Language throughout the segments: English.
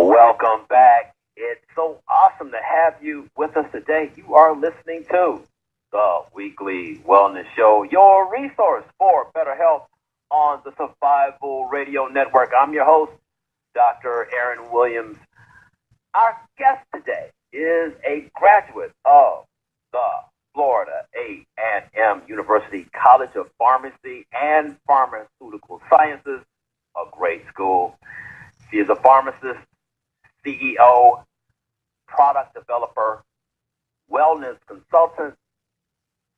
Welcome back. It's so awesome to have you with us today. You are listening to the Weekly Wellness Show, your resource for better health on the Survival Radio Network. I'm your host, Dr. Aaron Williams. Our guest today is a graduate of the Florida A&M University College of Pharmacy and Pharmaceutical Sciences, a great school. She is a pharmacist, CEO, product developer, wellness consultant,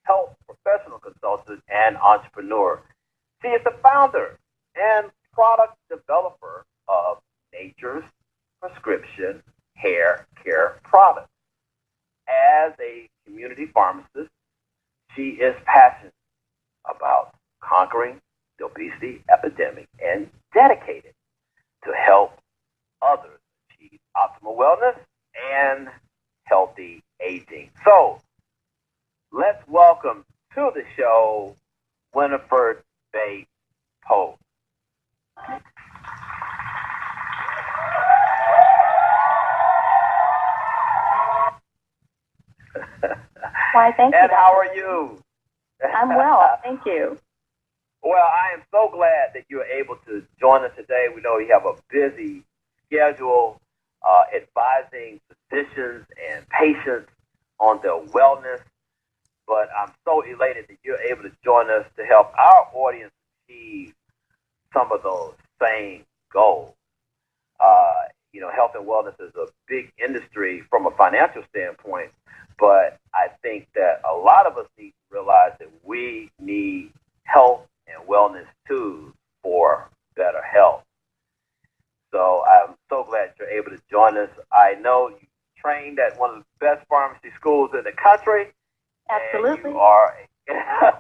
health professional consultant, and entrepreneur. She is the founder and product developer of Nature's Prescription Hair Care Products. As a community pharmacist, she is passionate about conquering the obesity epidemic and dedicated to help others achieve optimal wellness and healthy aging. So, let's welcome to the show Winifred Bate-Pope. Why, thank you. And how are you? I'm well, thank you. Well, I am so glad that you're able to join us today. We know you have a busy schedule advising physicians and patients on their wellness, but I'm so elated that you're able to join us to help our audience achieve some of those same goals. Health and wellness is a big industry from a financial standpoint, but I think that a lot of us need to realize that we need health and wellness tools for better health. So I'm so glad you're able to join us. I know you trained at one of the best pharmacy schools in the country. Absolutely. And you are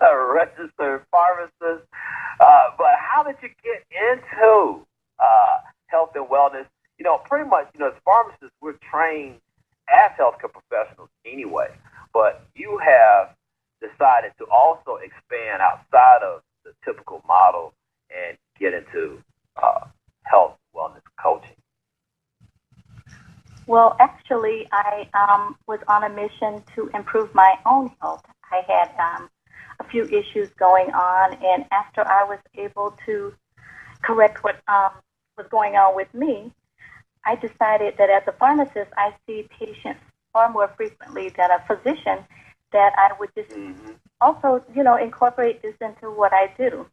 a registered pharmacist. But how did you get into health and wellness? Pretty much, as pharmacists, we're trained as healthcare professionals anyway. But you have decided to also expand outside of the typical model and get into health wellness coaching. Well, actually, I was on a mission to improve my own health. I had a few issues going on, and after I was able to correct what was going on with me, I decided that as a pharmacist, I see patients far more frequently than a physician, that I would just also, incorporate this into what I do.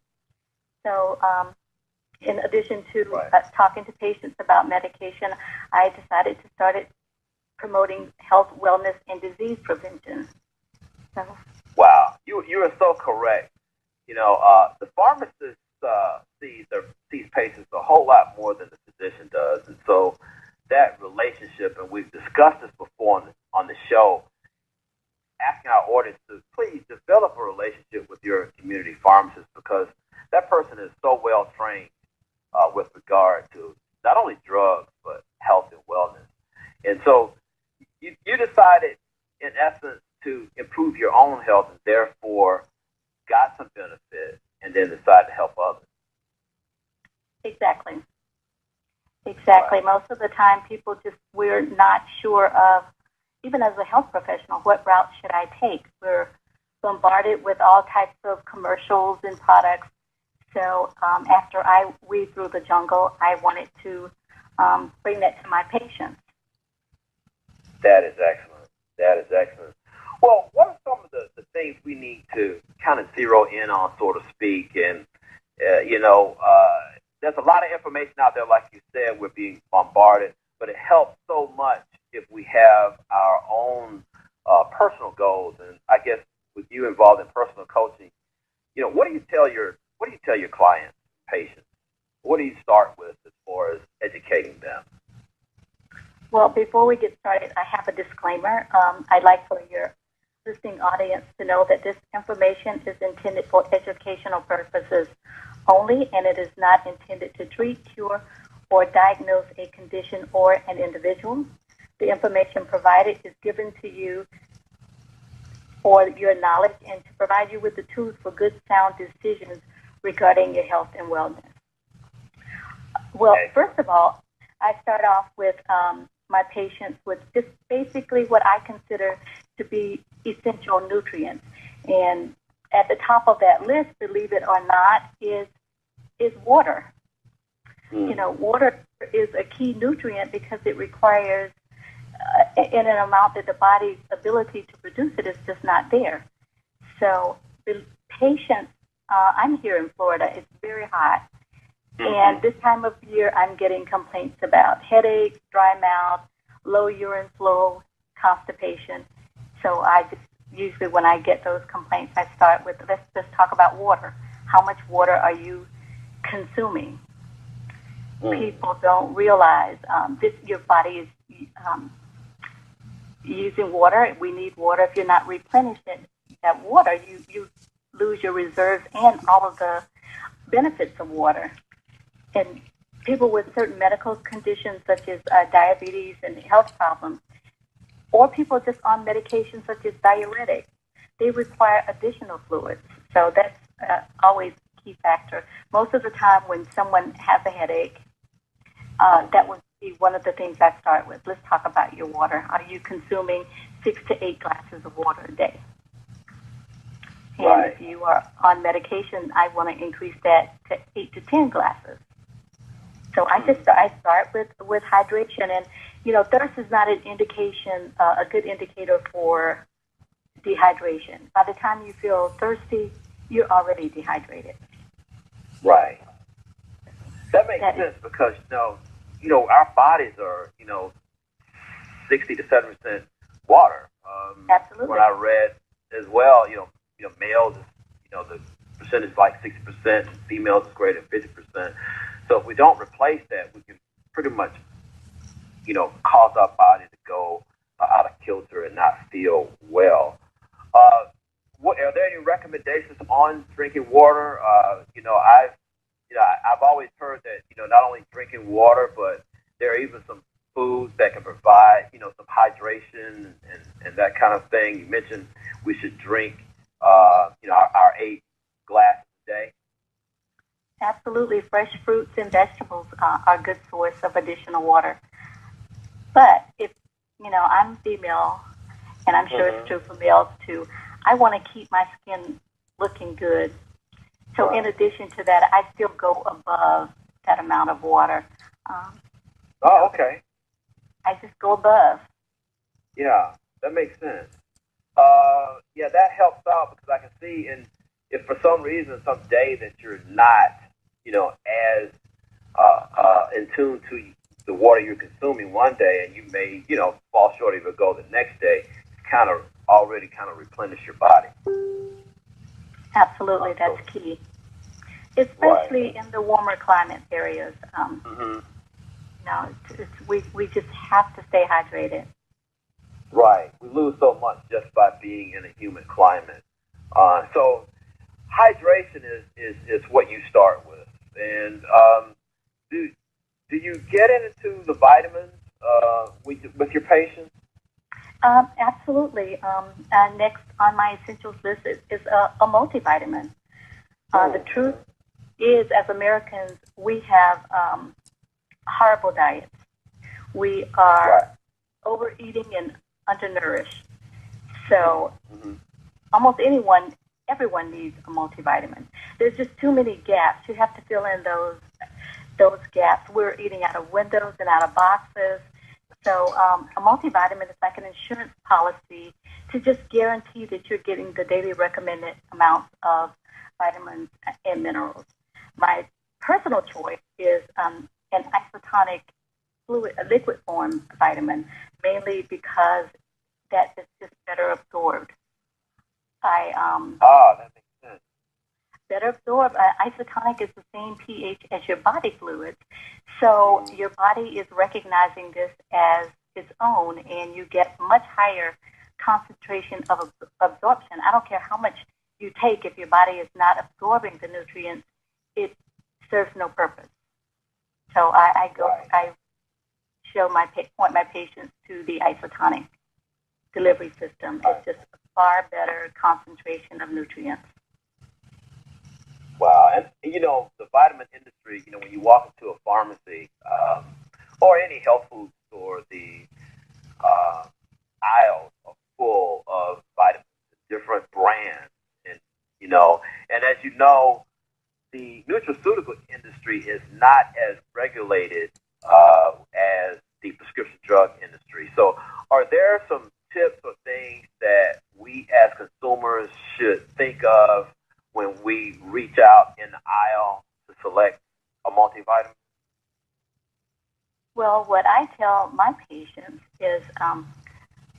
So in addition to talking to patients about medication, I decided to start promoting health, wellness, and disease prevention. So. Wow, you are so correct. The pharmacist sees patients a whole lot more than the physician does, and so that relationship, and we've discussed this before on the show, asking our audience to please develop a relationship with your community pharmacist, because that person is so well trained with regard to not only drugs but health and wellness. And so you decided, in essence, to improve your own health and therefore got some benefit and then decided to help others. Exactly. Right. Most of the time, we're not sure of, even as a health professional, what route should I take? We're bombarded with all types of commercials and products. So after I weed through the jungle, I wanted to bring that to my patients. That is excellent. Well, what are some of the things we need to kind of zero in on, so to speak? And, there's a lot of information out there, like you said, we're being bombarded, but it helps so much if we have our own personal goals. And I guess with you involved in personal coaching, what do you tell your clients, patients? What do you start with as far as educating them? Well, before we get started, I have a disclaimer. I'd like for your listening audience to know that this information is intended for educational purposes only, and it is not intended to treat, cure, or diagnose a condition or an individual. The information provided is given to you for your knowledge and to provide you with the tools for good, sound decisions regarding your health and wellness. Well, first of all, I start off with my patients with just basically what I consider to be essential nutrients. And at the top of that list, believe it or not, is water. You know, water is a key nutrient because it requires in an amount that the body's ability to produce it is just not there. So the patients, I'm here in Florida, it's very hot. And this time of year, I'm getting complaints about headaches, dry mouth, low urine flow, constipation. So I just, usually when I get those complaints, I start with, let's talk about water. How much water are you consuming? People don't realize your body is using water. We need water. If you're not replenishing that water, you lose your reserves and all of the benefits of water. And people with certain medical conditions such as diabetes and health problems, or people just on medications such as diuretics, they require additional fluids. So that's always a key factor. Most of the time when someone has a headache, that would be one of the things I start with. Let's talk about your water. Are you consuming 6 to 8 glasses of water a day? And if you are on medication, I want to increase that to 8 to 10 glasses. So I start with hydration, and you know, thirst is not an indication, a good indicator for dehydration. By the time you feel thirsty, you're already dehydrated. Right. That makes sense because you know, our bodies are 60 to 70% water. Absolutely. What I read as well, males is the percentage is like 60%, and females is greater than 50%. So if we don't replace that, we can pretty much, cause our body to go out of kilter and not feel well. Are there any recommendations on drinking water? I've always heard that not only drinking water, but there are even some foods that can provide some hydration and that kind of thing. You mentioned we should drink our 8 glasses a day. Absolutely. Fresh fruits and vegetables are a good source of additional water. But if, I'm female, and I'm sure it's true for males too, I want to keep my skin looking good. So in addition to that, I still go above that amount of water. Okay. I just go above. Yeah, that makes sense. That helps out because I can see, and if for some reason, some day that you're not, as in tune to the water you're consuming one day, and you may, fall short of your goal the next day, already replenish your body. Absolutely, that's key. Especially in the warmer climate areas. We just have to stay hydrated. Right. We lose so much just by being in a humid climate. So hydration is what you start with. And do you get into the vitamins with your patients? Absolutely. Next on my essentials list is a multivitamin. The truth is, as Americans, we have horrible diets. We are overeating and undernourished. So almost everyone needs a multivitamin. There's just too many gaps. You have to fill in those gaps. We're eating out of windows and out of boxes. So a multivitamin is like an insurance policy to just guarantee that you're getting the daily recommended amounts of vitamins and minerals. My personal choice is an isotonic fluid, a liquid form vitamin, mainly because that is just better absorbed. That makes sense. Better absorbed. Isotonic is the same pH as your body fluids, so your body is recognizing this as its own, and you get much higher concentration of absorption. I don't care how much you take; if your body is not absorbing the nutrients, it serves no purpose. So I point my patients to the isotonic delivery system. It's just a far better concentration of nutrients. Wow, and the vitamin industry. When you walk into a pharmacy, or any health food store, the uh, aisles are full of vitamins, different brands, and you know, and as you know, the nutraceutical industry is not as regulated as the prescription drug industry. So, are there some tips or things that we as consumers should think of when we reach out in the aisle to select a multivitamin? Well, what I tell my patients is,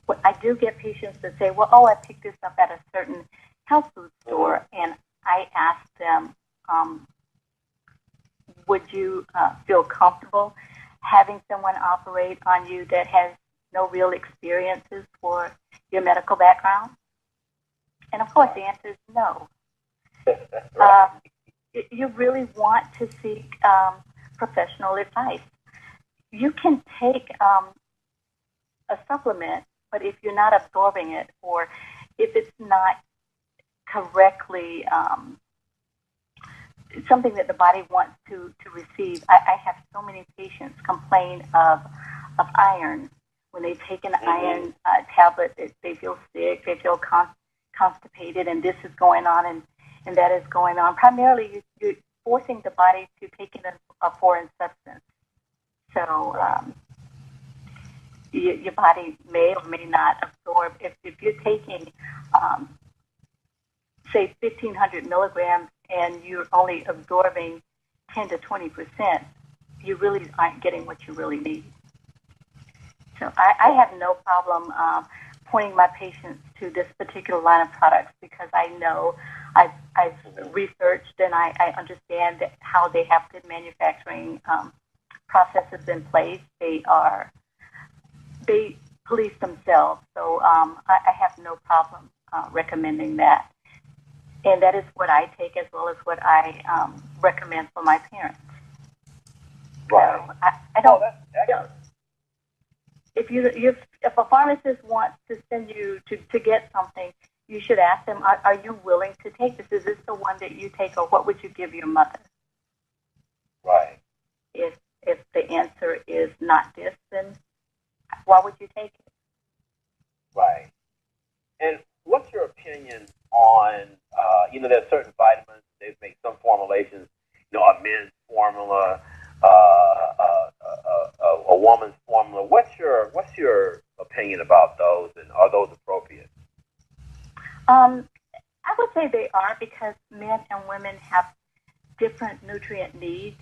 what I do get patients that say, well, oh, I picked this up at a certain health food store, and I ask them, um, would you feel comfortable having someone operate on you that has no real experiences for your medical background? And of course, the answer is no. Uh, you really want to seek professional advice. You can take a supplement, but if you're not absorbing it, or if it's not correctly something that the body wants to receive. I have so many patients complain of iron. When they take an iron tablet, they feel sick, they feel constipated, and this is going on, and that is going on. Primarily, you're forcing the body to take in a foreign substance. So your body may or may not absorb. If you're taking, say, 1,500 milligrams and you're only absorbing 10 to 20%, you really aren't getting what you really need. So I have no problem pointing my patients to this particular line of products because I know I've researched and I understand how they have good manufacturing processes in place. They police themselves, so I have no problem recommending that. And that is what I take as well as what I recommend for my parents. Right. So I don't. That's excellent. If a pharmacist wants to send you to get something, you should ask them, are you willing to take this? Is this the one that you take, or what would you give your mother? Right. If the answer is not this, then why would you take it? Right. And what's your opinion on, there's certain vitamins, they make some formulations, a men's formula, a woman's formula. What's your opinion about those, and are those appropriate? I would say they are because men and women have different nutrient needs.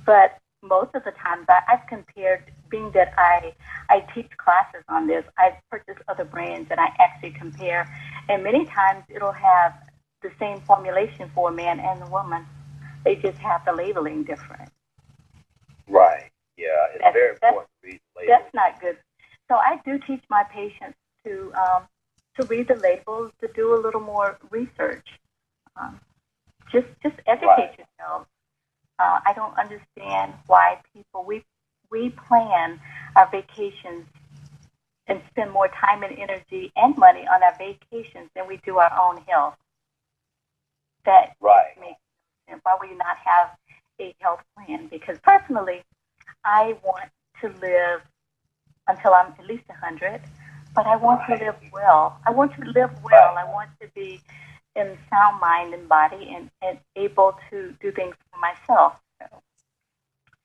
But most of the times I've compared, being that I teach classes on this, I've purchased other brands and I actually compare. And many times it'll have the same formulation for a man and a woman. They just have the labeling different. Right. Yeah, it's very important to read the labels. That's not good. So I do teach my patients to read the labels, to do a little more research. Just educate yourself. I don't understand why we plan our vacations and spend more time and energy and money on our vacations than we do our own health. That makes sense. Why would you not have a health plan? Because personally, I want to live until I'm at least 100, but I want to live well. I want to live well. I want to be in sound mind and body and able to do things for myself.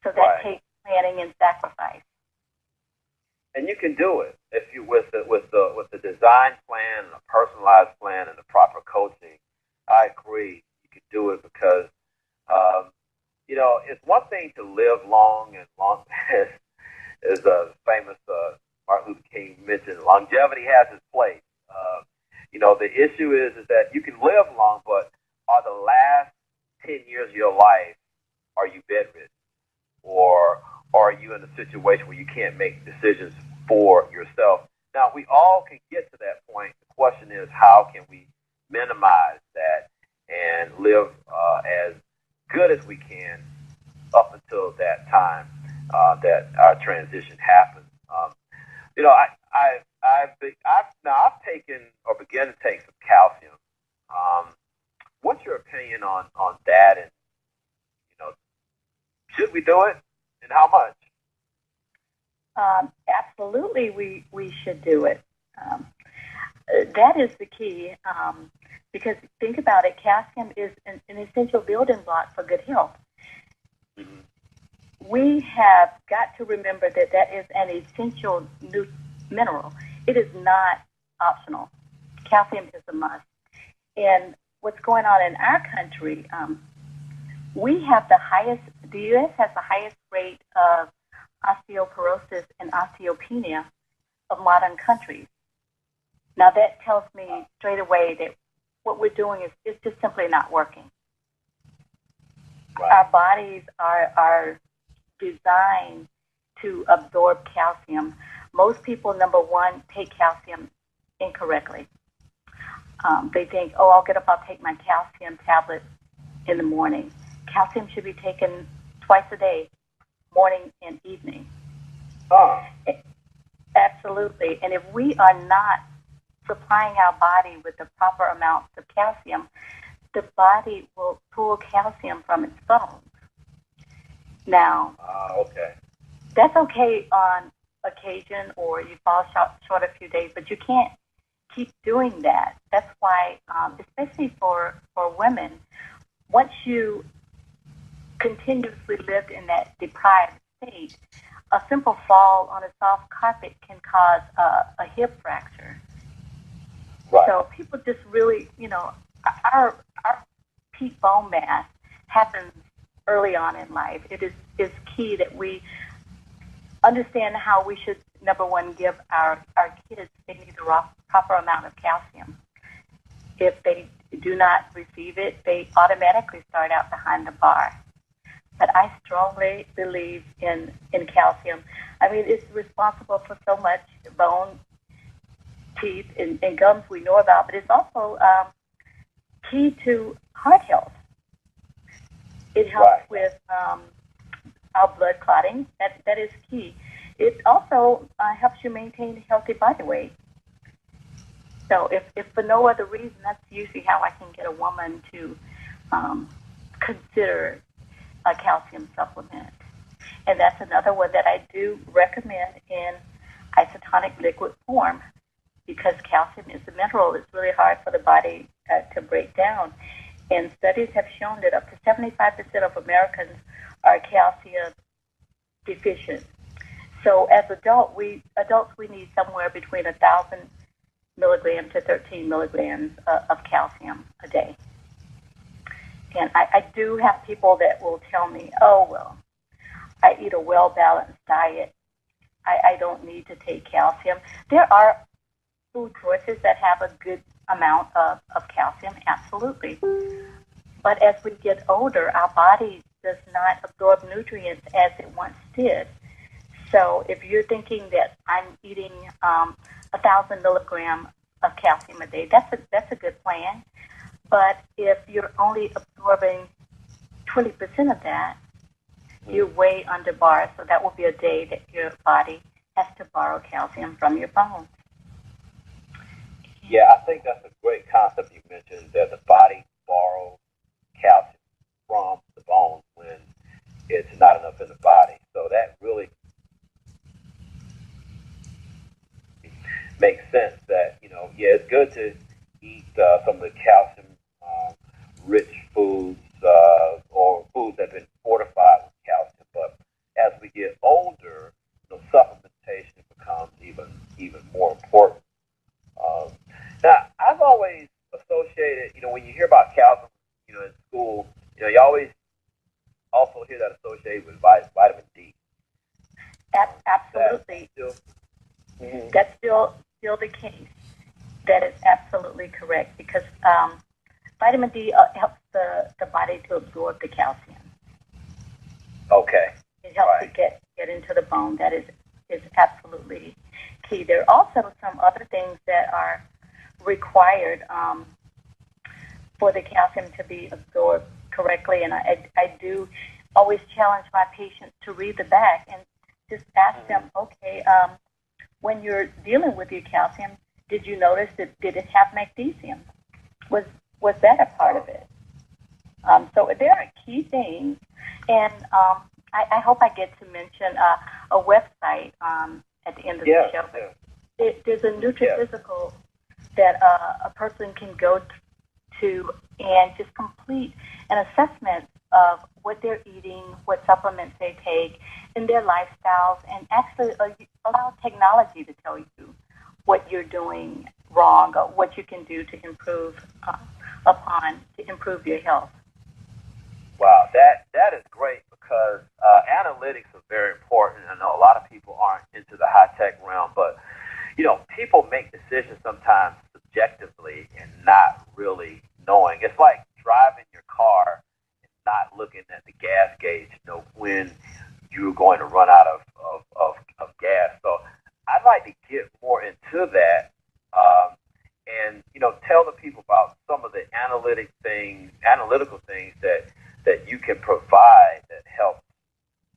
So that takes planning and sacrifice. And you can do it if you with the design plan, and a personalized plan, and the proper coaching. I agree, you can do it because it's one thing to live long, and long as a famous Martin Luther King mentioned, longevity has its place. The issue is that you can live long, but are the last 10 years of your life, are you bedridden? Or are you in a situation where you can't make decisions for yourself? Now, we all can get to that point. The question is, how can we minimize that and live as good as we can up until that time that our transition happens? I've taken or begun to take some calcium. What's your opinion on that? And should we do it? and how much? Absolutely, we should do it. That is the key, because think about it, calcium is an essential building block for good health. Mm-hmm. We have got to remember that that is an essential mineral. It is not optional. Calcium is a must. And what's going on in our country, we have the U.S. has the highest rate of osteoporosis and osteopenia of modern countries. Now that tells me straight away that what we're doing is just simply not working. Right. Our bodies are designed to absorb calcium. Most people, number one, take calcium incorrectly. They think, oh, I'll get up, I'll take my calcium tablet in the morning. Calcium should be taken twice a day, morning and evening. Oh. Absolutely. And if we are not supplying our body with the proper amounts of calcium, the body will pull calcium from its bones. Now, okay. That's okay on occasion, or you fall short a few days, but you can't keep doing that. That's why, especially for women, once you continuously live in that deprived state, a simple fall on a soft carpet can cause a hip fracture. Right. So people just really, our peak bone mass happens early on in life. It is key that we understand how we should, number one, give our kids, they need the proper amount of calcium. If they do not receive it, they automatically start out behind the bar. But I strongly believe in calcium. I mean, it's responsible for so much bone, teeth, and gums we know about, but it's also key to heart health. It helps with our blood clotting. That is key. It also helps you maintain a healthy body weight. So if for no other reason, that's usually how I can get a woman to consider a calcium supplement. And that's another one that I do recommend in isotonic liquid form, because calcium is a mineral. It's really hard for the body to break down. And studies have shown that up to 75% of Americans are calcium deficient. So as adults, we need somewhere between 1,000 milligrams to 13 milligrams of calcium a day. And I do have people that will tell me, oh, well, I eat a well-balanced diet. I don't need to take calcium. There are food choices that have a good amount of calcium, absolutely. But as we get older, our body does not absorb nutrients as it once did. So if you're thinking that I'm eating 1,000 milligrams of calcium a day, that's a good plan. But if you're only absorbing 20% of that, you're way under bar. So that will be a day that your body has to borrow calcium from your bones. Yeah, I think that's a great concept you mentioned, that the body borrows calcium from the bones when it's not enough in the body. So that really makes sense that, it's good to eat some of the calcium rich foods or foods that have been fortified with calcium. But as we get older, supplementation becomes even more important. Now, I've always associated, when you hear about calcium, in school, you always also hear that associated with vitamin D. Absolutely. That's still the case. That is absolutely correct, because vitamin D helps the body to absorb the calcium. Okay. It helps it get into the bone. That is absolutely key. There are also some other things that are required for the calcium to be absorbed correctly, and I do always challenge my patients to read the back and just ask them, okay, when you're dealing with your calcium, did you notice did it have magnesium? Was that a part of it? So there are key things, and I hope I get to mention a website at the end of the show. There's a nutri-physical that a person can go to and just complete an assessment of what they're eating, what supplements they take, and their lifestyles, and actually allow technology to tell you what you're doing wrong or what you can do to improve to improve your health. Wow, that is great because analytics are very important. I know a lot of people aren't into the high-tech realm, but, people make decisions sometimes subjectively and not really knowing. It's like driving your car and not looking at the gas gauge, when you're going to run out of gas. So I'd like to get more into that and, tell the people about some of the analytical things that you can provide that help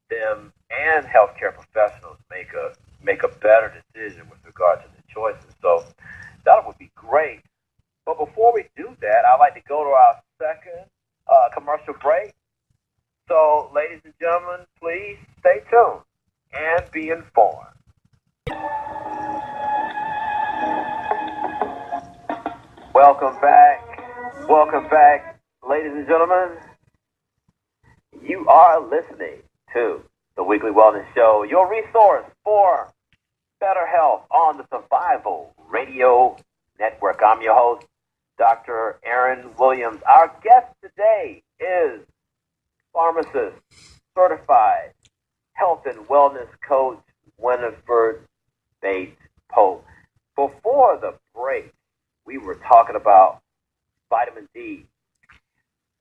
them and healthcare professionals make a better decision with regard to the choices. So that would be great. But before we do that, I'd like to go to our second commercial break. So, ladies and gentlemen, please stay tuned and be informed. Welcome back. Welcome back, ladies and gentlemen. You are listening to the Weekly Wellness Show, your resource for better health on the Survival Radio Network. I'm your host, Dr. Aaron Williams. Our guest today is pharmacist, certified health and wellness coach, Winifred Bate-Pope. Before the break, we were talking about vitamin D,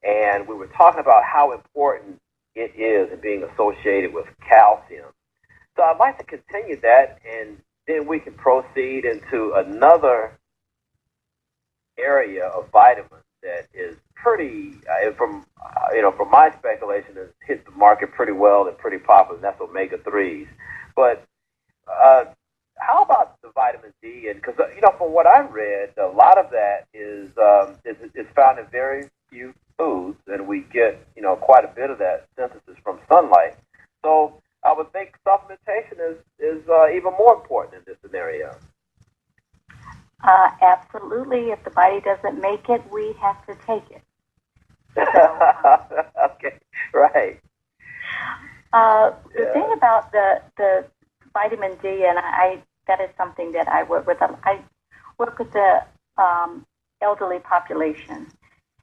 and we were talking about how important it is in being associated with calcium. So I'd like to continue that, and then we can proceed into another area of vitamins that is pretty, from my speculation, has hit the market pretty well and pretty popular, and that's omega-3s. But how about the vitamin D? And because from what I read, a lot of that is found in very few foods, and we get quite a bit of that synthesis from sunlight. So I would think supplementation is even more important in this scenario. Absolutely. If the body doesn't make it, we have to take it. So, okay, right. The thing about the vitamin D, and that is something that I work with. I work with the elderly population,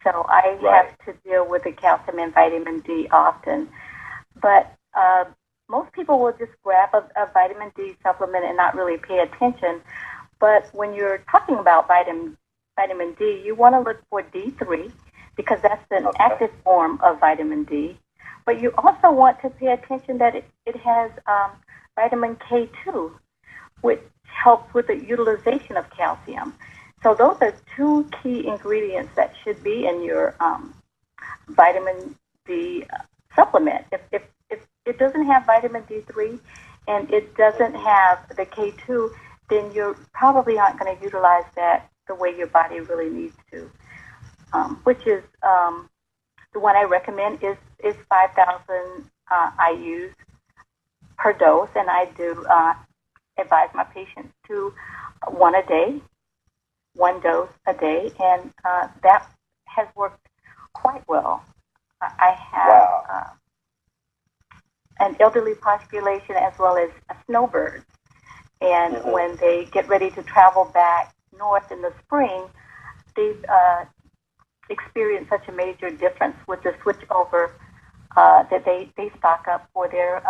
so I have to deal with the calcium and vitamin D often. But most people will just grab a vitamin D supplement and not really pay attention. But when you're talking about vitamin D, you want to look for D3 because that's an active form of vitamin D. But you also want to pay attention that it has vitamin K2, which helps with the utilization of calcium. So those are two key ingredients that should be in your vitamin D supplement. If it doesn't have vitamin D3 and it doesn't have the K2, then you probably aren't going to utilize that the way your body really needs to, which is the one I recommend is 5,000 IUs per dose, and I do advise my patients to one dose a day, and that has worked quite well. I have an elderly population as well as snowbirds. And when they get ready to travel back north in the spring, they've experienced such a major difference with the switch over that they stock up for their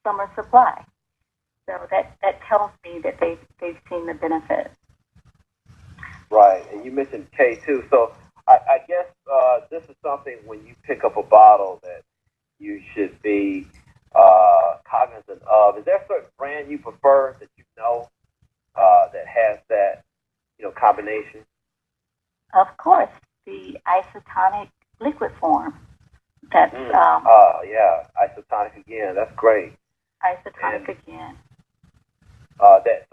summer supply. So that tells me that they've seen the benefit. Right, and you mentioned K2. So I guess this is something when you pick up a bottle that you should be cognizant of. Is there a certain brand you prefer that that has that combination? Of course, the isotonic liquid form. That's isotonic again. That's great. Isotonic again. That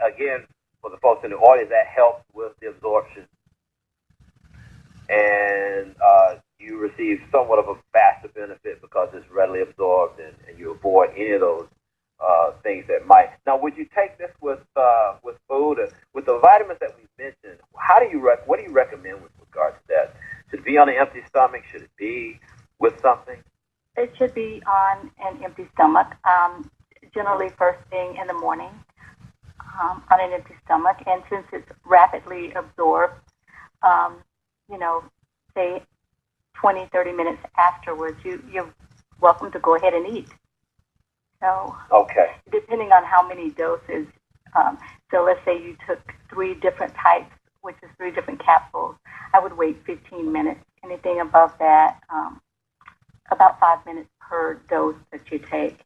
again for the folks in the audience, that helps with the absorption. And you receive somewhat of a faster benefit because it's readily absorbed, and you avoid any of those things that might. Now, would you take this with food, with the vitamins that we mentioned? How do you what do you recommend with regard to that? Should it be on an empty stomach? Should it be with something? It should be on an empty stomach, generally first thing in the morning, on an empty stomach. And since it's rapidly absorbed, um, you know, say 20, 30 minutes afterwards, you're welcome to go ahead and eat. So, Okay. depending on how many doses, so let's say you took three different types, which is three different capsules, I would wait 15 minutes. Anything above that, about 5 minutes per dose that you take.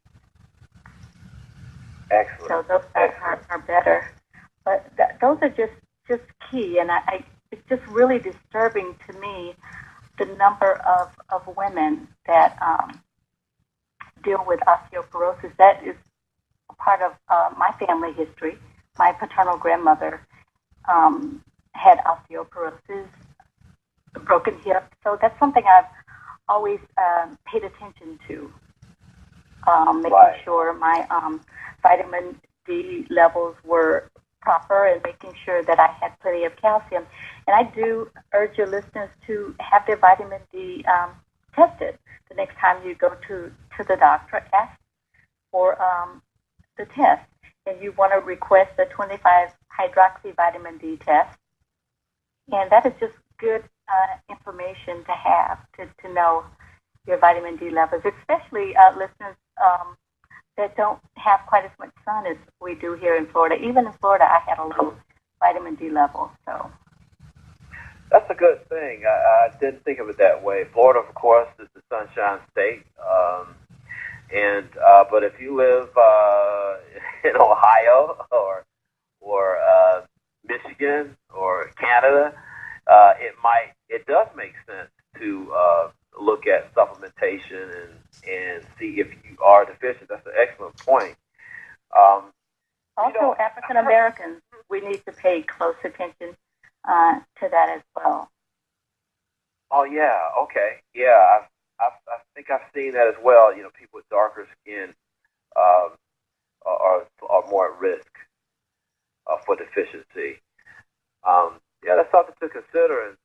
Excellent. So those are better. But those are just key. And it's just really disturbing to me the number of women that deal with osteoporosis. That is a part of my family history. My paternal grandmother had osteoporosis, a broken hip. So that's something I've always paid attention to, making sure my vitamin D levels were proper and making sure that I had plenty of calcium. And I do urge your listeners to have their vitamin D tested. The next time you go to the doctor, ask for the test. And you want to request a 25 hydroxy vitamin D test. And that is just good information to have to know your vitamin D levels, especially listeners that don't have quite as much sun as we do here in Florida. Even in Florida, I had a low vitamin D level. So that's a good thing. I didn't think of it that way. Florida, of course, is the Sunshine State, but if you live in Ohio or Michigan or Canada, it does make sense to look at supplementation and see if you are deficient. That's an excellent point. Also, African Americans, we need to pay close attention to that as well. Oh yeah, okay, yeah. I think I've seen that as well. People with darker skin are more at risk for deficiency. Yeah, that's something to consider and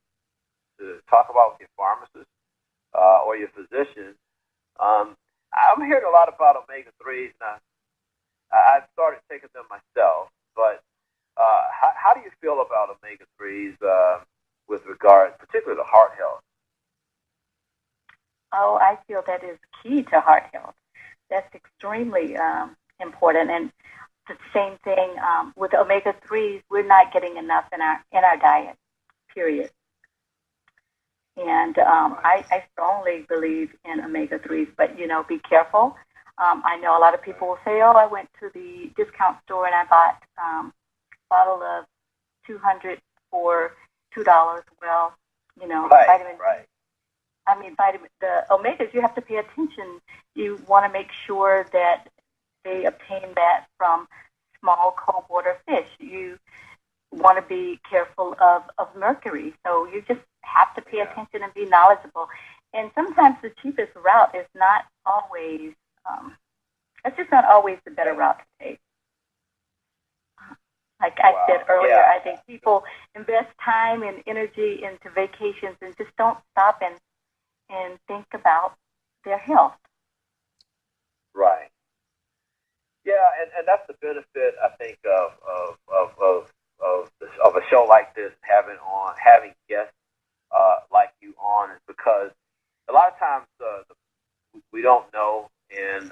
to talk about with your pharmacist or your physician. I'm hearing a lot about omega-3s now. I've started taking them myself, but how do you feel about omega-3s with regard, particularly to heart health? Oh, I feel that is key to heart health. That's extremely important. And the same thing with omega-3s, we're not getting enough in our diet, period. And I strongly believe in omega-3s, but, be careful. I know a lot of people will say, oh, I went to the discount store and I bought a bottle of 200 for $2. Well, vitamin. Right. I mean, the omegas, you have to pay attention. You want to make sure that they obtain that from small cold water fish. You want to be careful of mercury. So you just have to pay attention and be knowledgeable. And sometimes the cheapest route is not always, it's just not always the better route to take. Like I said earlier, I think people invest time and energy into vacations and just don't stop and think about their health. Right. Yeah, and that's the benefit I think of a show like this, having guests like you on, is because a lot of times we don't know, and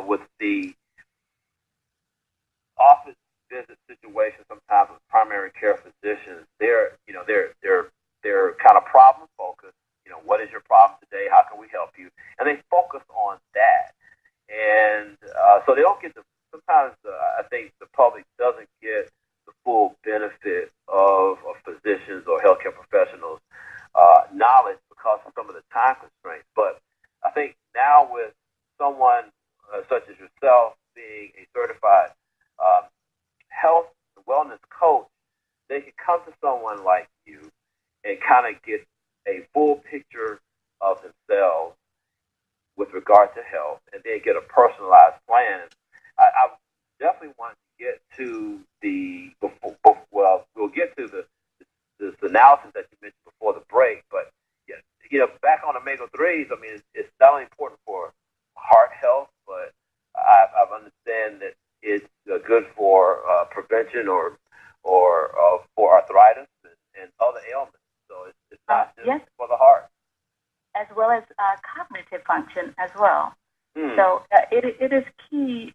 with the office visit situation, sometimes with primary care physicians, they're kind of problem focused. What is your problem today? How can we help you? And they focus on that. And so they don't get sometimes I think the public doesn't get the full benefit of physicians or healthcare professionals' knowledge because of some of the time constraints. But I think now with someone such as yourself being a certified health and wellness coach, they can come to someone like you and kind of get a full picture of themselves with regard to health, and then get a personalized plan. I definitely want to get to well, we'll get to the analysis that you mentioned before the break, but back on omega-3s, I mean, it's not only important for heart health, but I understand that it's good for prevention or for arthritis and other ailments. So it's not just yes, for the heart. as well as cognitive function as well. Hmm. So it is key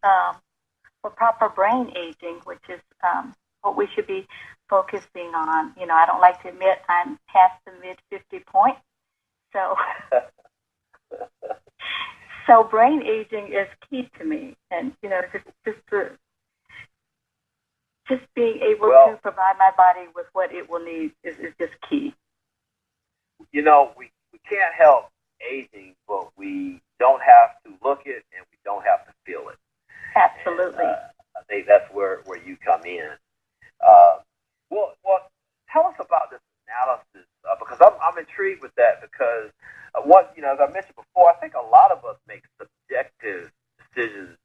for proper brain aging, which is what we should be focusing on. I don't like to admit I'm past the mid-50 point. So, so brain aging is key to me, and just being able to provide my body with what it will need is just key. We can't help aging, but we don't have to look it and we don't have to feel it. Absolutely. And, I think that's where you come in. Well, tell us about this analysis because I'm intrigued with that because as I mentioned before, I think a lot of us make subjective decisions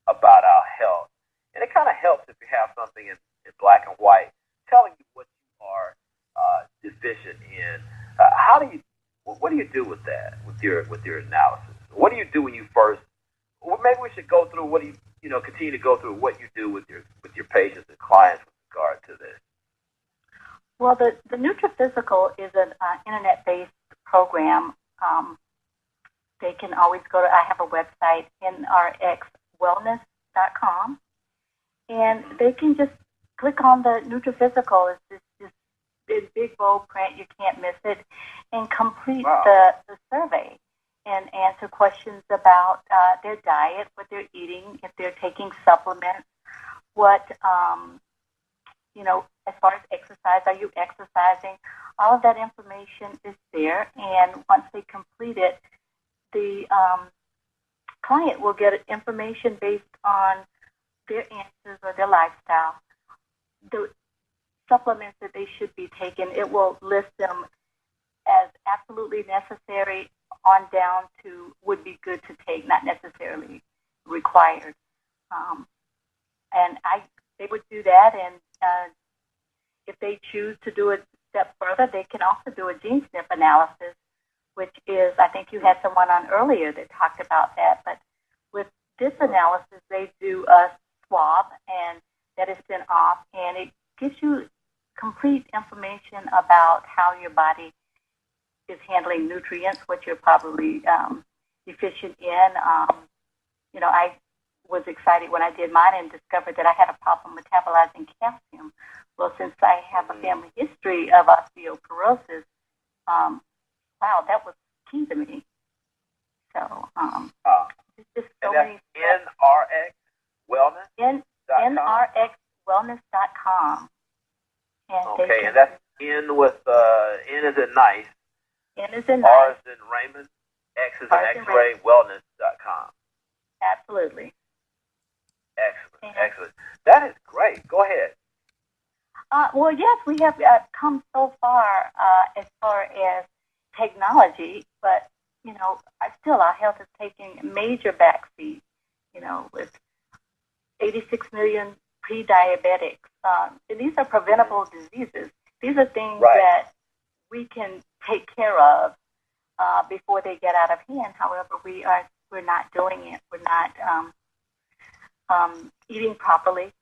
about our health, and it kind of helps if you have something in black and white telling you what you are deficient in. What do you do with that with your analysis? What do you do when you first? Well, maybe we should go through what do you continue to go through what you do with your patients and clients with regard to this. Well, the Nutri-Physical is an internet-based program. They can always go to, I have a website, nrxwellness.com, and they can just click on the Nutri-Physical. It's just in big, bold print. You can't miss it, and complete the survey and answer questions about their diet, what they're eating, if they're taking supplements, what, as far as exercise, are you exercising? All of that information is there, and once they complete it, the client will get information based on their answers or their lifestyle. The supplements that they should be taking, it will list them as absolutely necessary on down to would be good to take, not necessarily required. And they would do that, and if they choose to do a step further, they can also do a gene snip analysis, which is, I think you had someone on earlier that talked about that, but with this analysis, they do a swab, and that is sent off, and it gives you complete information about how your body is handling nutrients, what you're probably deficient in. I was excited when I did mine and discovered that I had a problem metabolizing calcium. Well, since I have a family history of osteoporosis, wow, that was key to me. So, it's just so many steps. NRX Wellness? NRXwellness.com. Okay, and that's N with N is in nice. N is in nice. R is in Raymond. X is in X-ray. Wellness.com. Absolutely. Excellent. That is great. Go ahead. Well, yes, we have come so far as technology, but still our health is taking a major backseat. With 86 million pre-diabetics, and these are preventable diseases. These are things that we can take care of before they get out of hand. However, we're not doing it. We're not eating properly.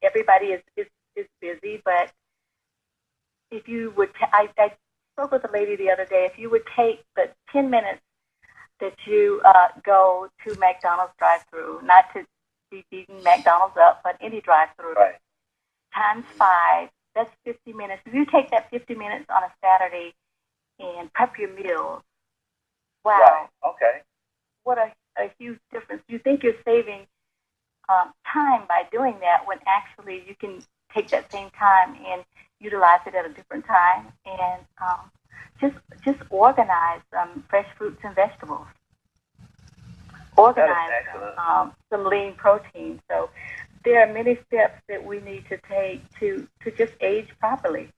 Everybody is busy, but if you would, I spoke with a lady the other day. If you would take the 10 minutes that you go to McDonald's drive-through, not to be beating McDonald's up, but any drive-through, times 5, that's 50 minutes. If you take that 50 minutes on a Saturday and prep your meals, wow. Right. Okay. What a huge difference. You think you're saving time by doing that when actually you can take that same time and utilize it at a different time and just organize fresh fruits and vegetables. Organize some lean protein. So there are many steps that we need to take to just age properly.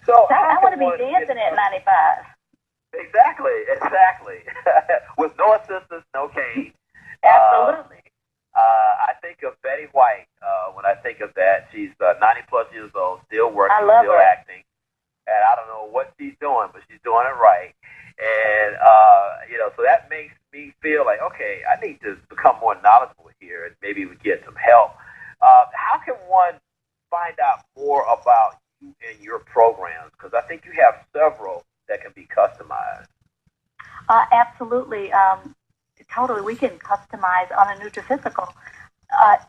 So So how I want can to be one dancing at 95. exactly with no assistance, no cane? Uh, Absolutely. I think of Betty White when I think of that. She's 90 plus years old, still I working, love still her. acting, and I don't know what she's doing, but she's doing it right. And so that makes me feel like okay, I need to become more knowledgeable here, and maybe we get some help. How can one find out more about you and your programs? Because I think you have several that can be customized. Absolutely. Totally. We can customize on a nutrophysical.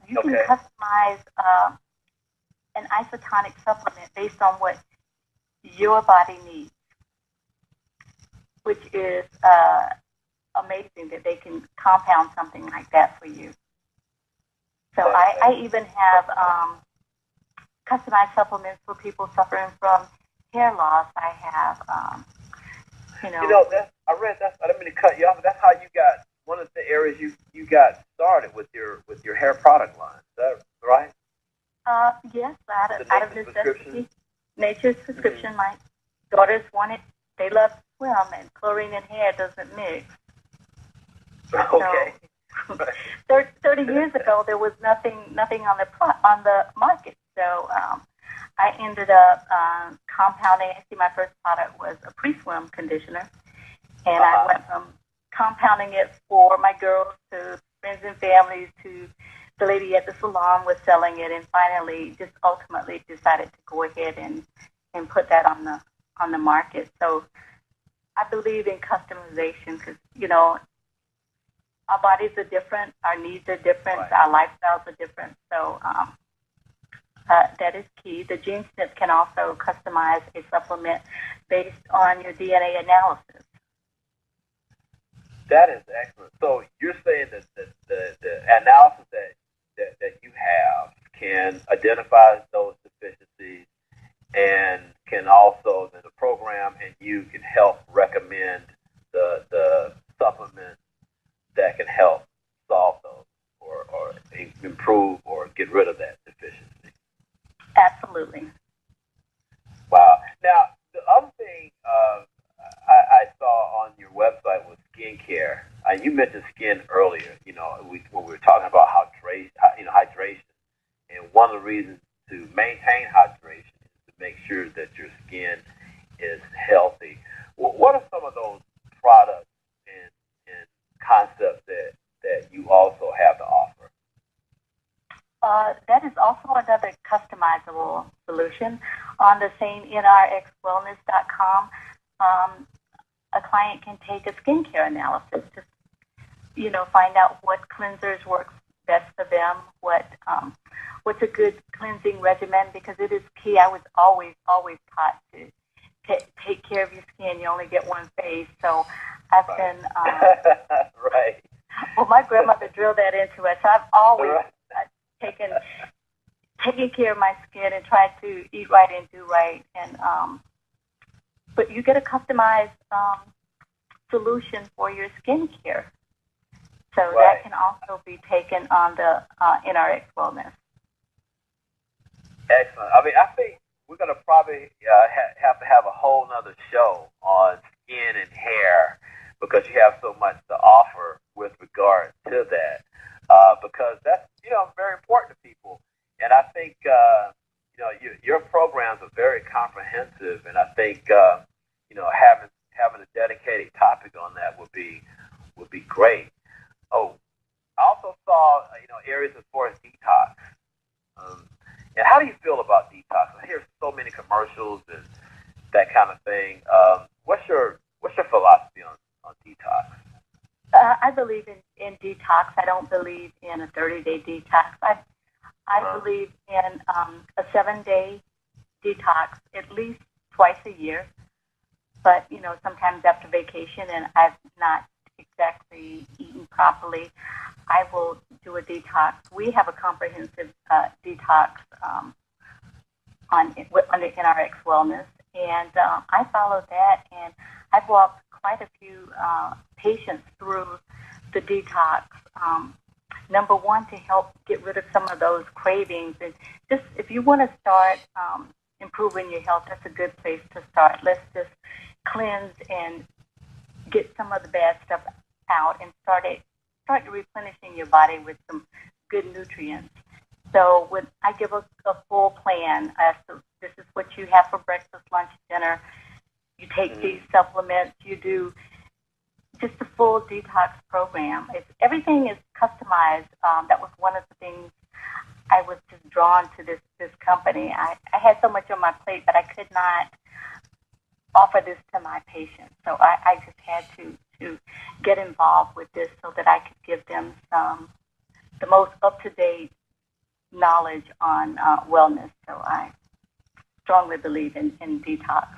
You can Okay. customize an isotonic supplement based on what your body needs, which is amazing that they can compound something like that for you. So I even have customized supplements for people suffering from hair loss. I have, you You know, know, I read that. I didn't mean to cut you off, but that's how you got one of the areas you got started with your hair product line. Is that right? yes, The out of nature's prescription. necessity, nature's Mm-hmm. prescription. My daughters wanted, they love to swim, and chlorine and hair doesn't mix. So Okay. 30 years ago, there was nothing on on the market. So I ended up compounding. Actually, my first product was a pre-swim conditioner, and I Uh-huh. went from compounding it for my girls to friends and families to the lady at the salon was selling it, and finally, just ultimately decided to go ahead and put that on the market. So I believe in customization because our bodies are different, our needs are different, Right. our lifestyles are different. So that is key. The GeneSnip can also customize a supplement based on your DNA analysis. That is excellent. So you're saying that the analysis that you have can identify those deficiencies and can also the program and you can help recommend the supplements that can help solve those or improve or get rid of that deficiency. Absolutely. Wow. Now, the other thing I saw on your website was skincare. You mentioned skin earlier. When we were talking about hydration, and one of the reasons to maintain hydration is to make sure that your skin is healthy. What are some of those products and concepts that you also have to offer? That is also another customizable solution. On the same nrxwellness.com, a client can take a skincare analysis to, find out what cleansers work best for them, what's a good cleansing regimen, because it is key. I was always taught to take care of your skin. You only get one face. So I've Right. been, Right. well, my grandmother drilled that into us. So I've always Right. taken taking care of my skin and try to eat right and do right. And but you get a customized solution for your skincare, so that Right. can also be taken on the NRX Wellness. Excellent. I mean, I think we're going to probably have to have a whole nother show on skin and hair because you have so much to offer with regard to that. Because that's very important to people, and I think your programs are very comprehensive, and I think having a dedicated topic on that would be great. Oh, I also saw areas as far as detox. Um, and how do you feel about detox? I hear so many commercials and that kind of thing. What's your philosophy on detox? I believe in detox. I don't believe in a 30-day detox. I Uh, believe in a 7-day detox at least twice a year. But sometimes after vacation and I've not exactly eaten properly, I will do a detox. We have a comprehensive detox under NRX Wellness, and I follow that. And I've walked quite a few patients through the detox. Number one, to help get rid of some of those cravings, and just if you want to start improving your health, that's a good place to start. Let's just cleanse and get some of the bad stuff out and start replenishing your body with some good nutrients. So when I give a full plan as to this is what you have for breakfast, lunch, dinner, you take these supplements, you do just a full detox program. Everything is customized. That was one of the things I was just drawn to this company. I had so much on my plate, but I could not offer this to my patients. So I just had to get involved with this so that I could give them the most up-to-date knowledge on wellness. So I strongly believe in detox.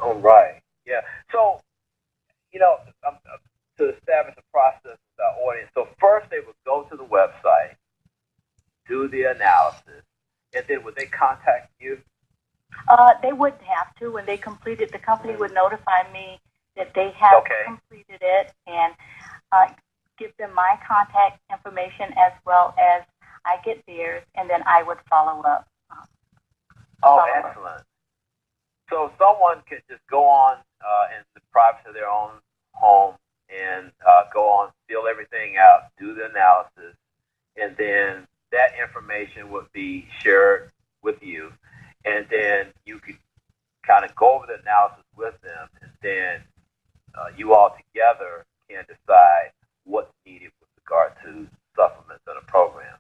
All right. Yeah. So, to establish a process with our audience, so first they would go to the website, do the analysis, and then would they contact you? They wouldn't have to. When they completed, the company would notify me that they have completed it and give them my contact information as well as I get theirs, and then I would follow up. Excellent. So someone could just go on in the privacy of their own home and go on, fill everything out, do the analysis, and then that information would be shared with you. And then you could kind of go over the analysis with them, and then you all together can decide what's needed with regard to supplements in a program.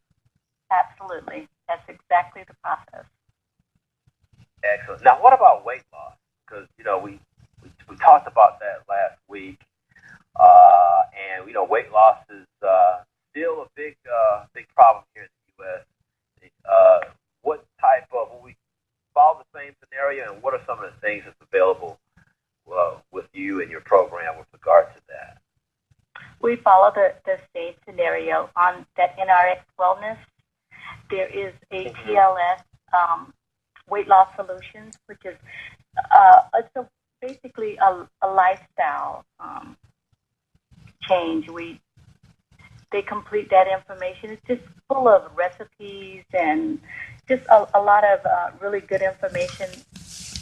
Absolutely. That's exactly the process. Excellent. Now, what about weight loss? Because, we talked about that last week, and, weight loss is still a big problem here in the U.S. What type of, will we follow the same scenario, and what are some of the things that's available with you and your program with regard to that? We follow the same scenario on that NRX Wellness. There is a TLS weight loss solutions, which is basically a lifestyle change. They complete that information. It's just full of recipes and just a lot of really good information.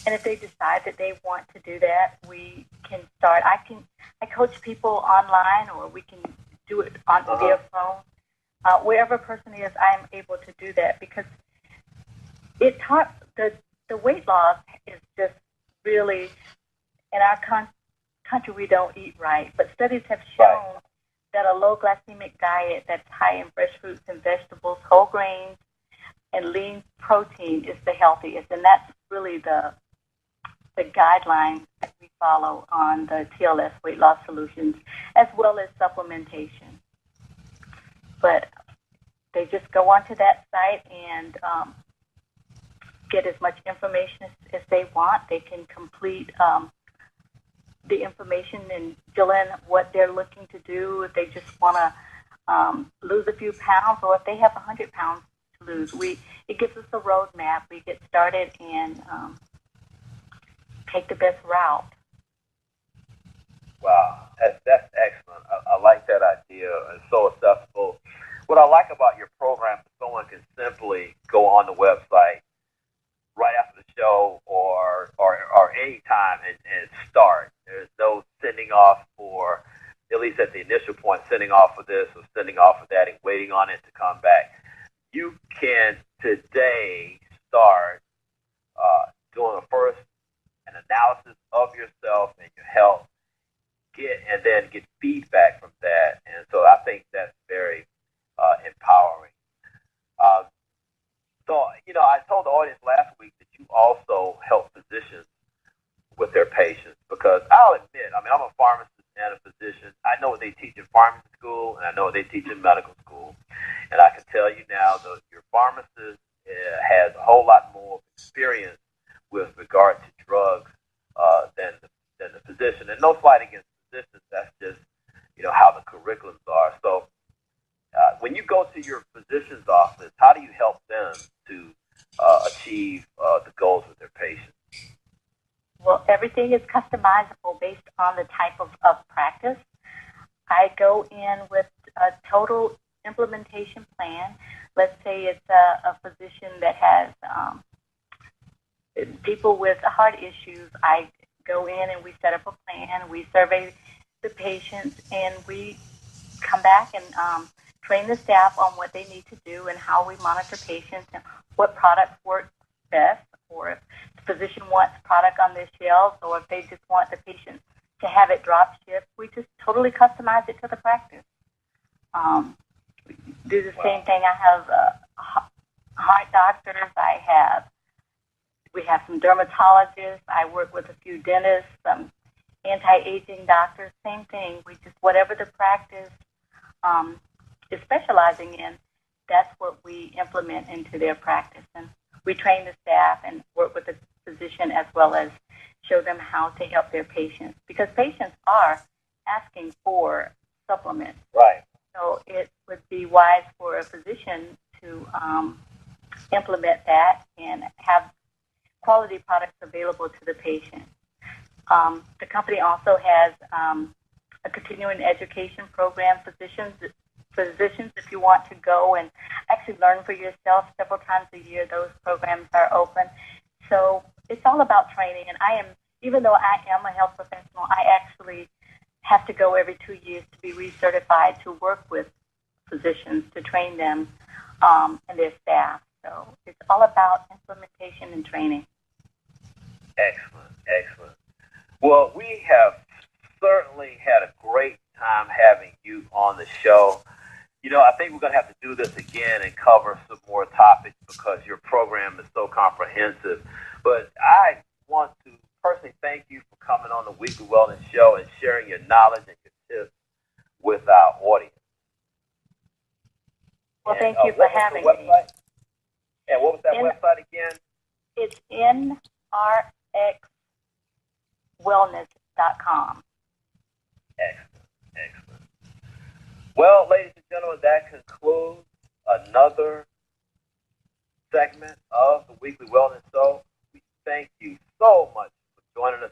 And if they decide that they want to do that, we can start. I coach people online, or we can do it on via phone. Wherever a person is, I'm able to do that because the weight loss is just really, in our country, we don't eat right. But studies have shown that a low glycemic diet that's high in fresh fruits and vegetables, whole grains, and lean protein is the healthiest. And that's really the guidelines that we follow on the TLS weight loss solutions, as well as supplementation. But they just go onto that site and get as much information as they want. They can complete the information and fill in what they're looking to do. If they just want to lose a few pounds, or if they have 100 pounds to lose, it gives us a roadmap. We get started and take the best route. Wow, that's excellent. I like that idea. It's so accessible. What I like about your program is someone can simply go on the website right after the show or any time and start. There's no sending off for, at least at the initial point, sending off for this or sending off for that and waiting on it to come back. You can today start doing an analysis of yourself and your health, and then get feedback from that. And so I think that's very empowering. So, I told the audience last week that you also help physicians with their patients, because I'll admit, I'm a pharmacist and a physician. I know what they teach in pharmacy school, and I know what they teach in medical school. And I can tell you now that your pharmacist has a whole lot more experience with regard to drugs than the physician. And no slight against physicians, that's just how the curriculums are. So when you go to your physician's office, how do you help them to achieve the goals with their patients? Well, everything is customizable based on the type of practice. I go in with a total implementation plan. Let's say it's a physician that has people with heart issues, I go in and we set up a plan. We survey the patients, and we come back and train the staff on what they need to do and how we monitor patients and what products work best, or if the physician wants product on their shelves, or if they just want the patient to have it drop shipped. We just totally customize it to the practice. Do the same thing. I have heart doctors. We have some dermatologists. I work with a few dentists, some anti-aging doctors. Same thing. We just, whatever the practice is specializing in, that's what we implement into their practice. And we train the staff and work with the physician as well as show them how to help their patients, because patients are asking for supplements. Right. So it would be wise for a physician to implement that and have quality products available to the patient. The company also has a continuing education program. Physicians, if you want to go and actually learn for yourself several times a year, those programs are open. So it's all about training. And even though I am a health professional, I actually have to go every 2 years to be recertified to work with physicians, to train them and their staff. So it's all about implementation and training. Excellent, excellent. Well, we have certainly had a great time having you on the show. I think we're going to have to do this again and cover some more topics because your program is so comprehensive. But I want to personally thank you for coming on the Weekly Wellness Show and sharing your knowledge and your tips with our audience. Well, thank you for having me. And what was that website again? It's nrxwellness.com. Excellent, excellent. Well, ladies and gentlemen, that concludes another segment of the Weekly Wellness Show. We thank you so much for joining us